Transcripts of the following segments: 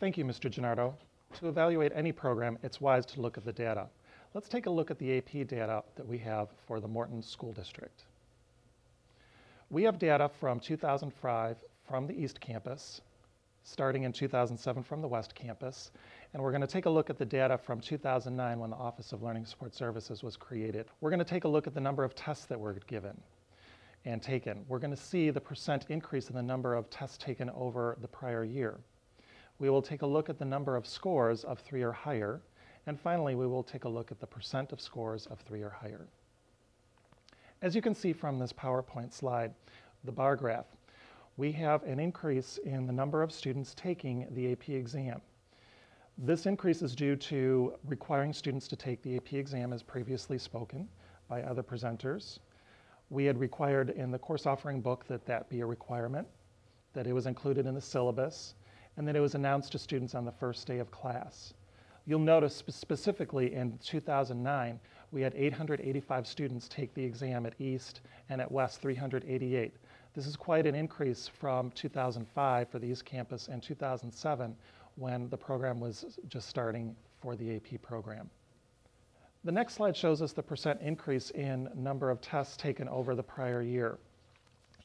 Thank you, Mr. Gennardo. To evaluate any program, it's wise to look at the data. Let's take a look at the AP data that we have for the Morton School District. We have data from 2005 from the East Campus, starting in 2007 from the West Campus, and we're going to take a look at the data from 2009 when the Office of Learning Support Services was created. We're going to take a look at the number of tests that were given and taken. We're going to see the percent increase in the number of tests taken over the prior year. We will take a look at the number of scores of 3 or higher, and finally we will take a look at the percent of scores of 3 or higher. As you can see from this PowerPoint slide, the bar graph, we have an increase in the number of students taking the AP exam. This increase is due to requiring students to take the AP exam as previously spoken by other presenters. We had required in the course offering book that that be a requirement, that it was included in the syllabus, and that it was announced to students on the first day of class. You'll notice specifically in 2009, we had 885 students take the exam at East, and at West 388. This is quite an increase from 2005 for the East Campus and 2007 when the program was just starting for the AP program. The next slide shows us the percent increase in number of tests taken over the prior year.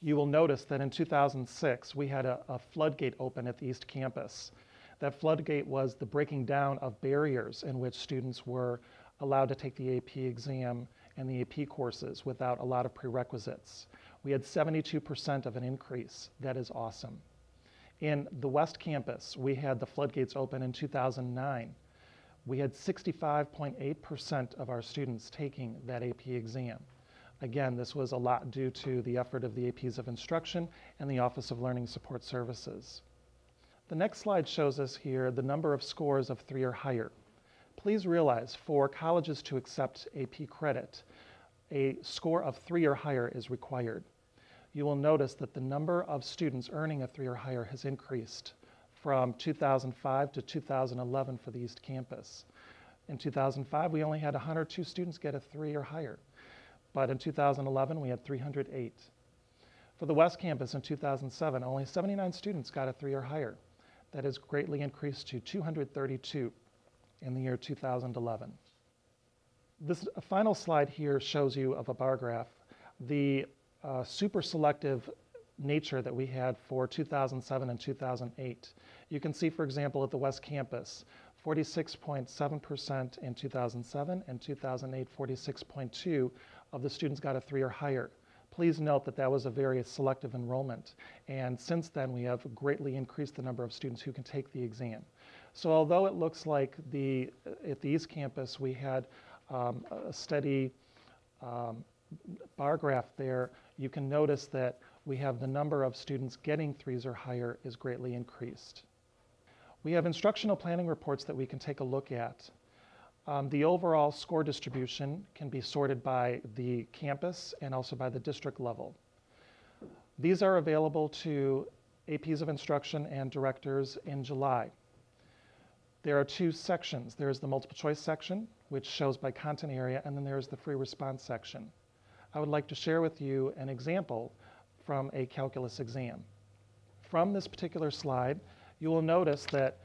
You will notice that in 2006, we had a floodgate open at the East Campus. That floodgate was the breaking down of barriers in which students were allowed to take the AP exam and the AP courses without a lot of prerequisites. We had 72% of an increase. That is awesome. In the West Campus, we had the floodgates open in 2009. We had 65.8% of our students taking that AP exam. Again, this was a lot due to the effort of the APs of Instruction and the Office of Learning Support Services. The next slide shows us here the number of scores of 3 or higher. Please realize for colleges to accept AP credit, a score of 3 or higher is required. You will notice that the number of students earning a 3 or higher has increased from 2005 to 2011 for the East Campus. In 2005, we only had 102 students get a 3 or higher. But in 2011, we had 308. For the West Campus in 2007, only 79 students got a 3 or higher. That has greatly increased to 232 in the year 2011. This final slide here shows you of a bar graph the super selective nature that we had for 2007 and 2008. You can see, for example, at the West Campus, 46.7% in 2007 and 2008, 46.2% of the students got a 3 or higher. Please note that that was a very selective enrollment, and since then we have greatly increased the number of students who can take the exam. So although it looks like at the East Campus we had a steady bar graph there, you can notice that we have the number of students getting 3s or higher is greatly increased. We have instructional planning reports that we can take a look at. The overall score distribution can be sorted by the campus and also by the district level. These are available to APs of Instruction and directors in July. There are 2 sections. There's the multiple choice section, which shows by content area, and then there's the free response section. I would like to share with you an example from a calculus exam. From this particular slide, you will notice that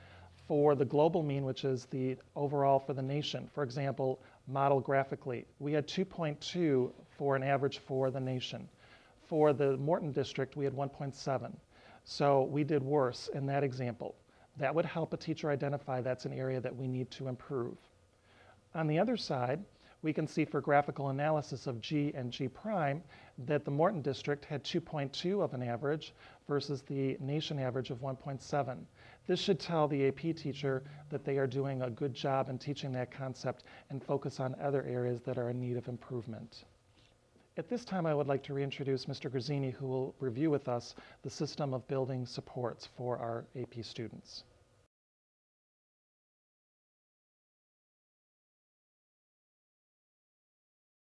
for the global mean, which is the overall for the nation, for example, model graphically, we had 2.2 for an average for the nation. For the Morton district, we had 1.7. So we did worse in that example. That would help a teacher identify that's an area that we need to improve. On the other side, we can see for graphical analysis of G and G prime that the Morton district had 2.2 of an average versus the nation average of 1.7. This should tell the AP teacher that they are doing a good job in teaching that concept and focus on other areas that are in need of improvement. At this time, I would like to reintroduce Mr. Grazzini, who will review with us the system of building supports for our AP students.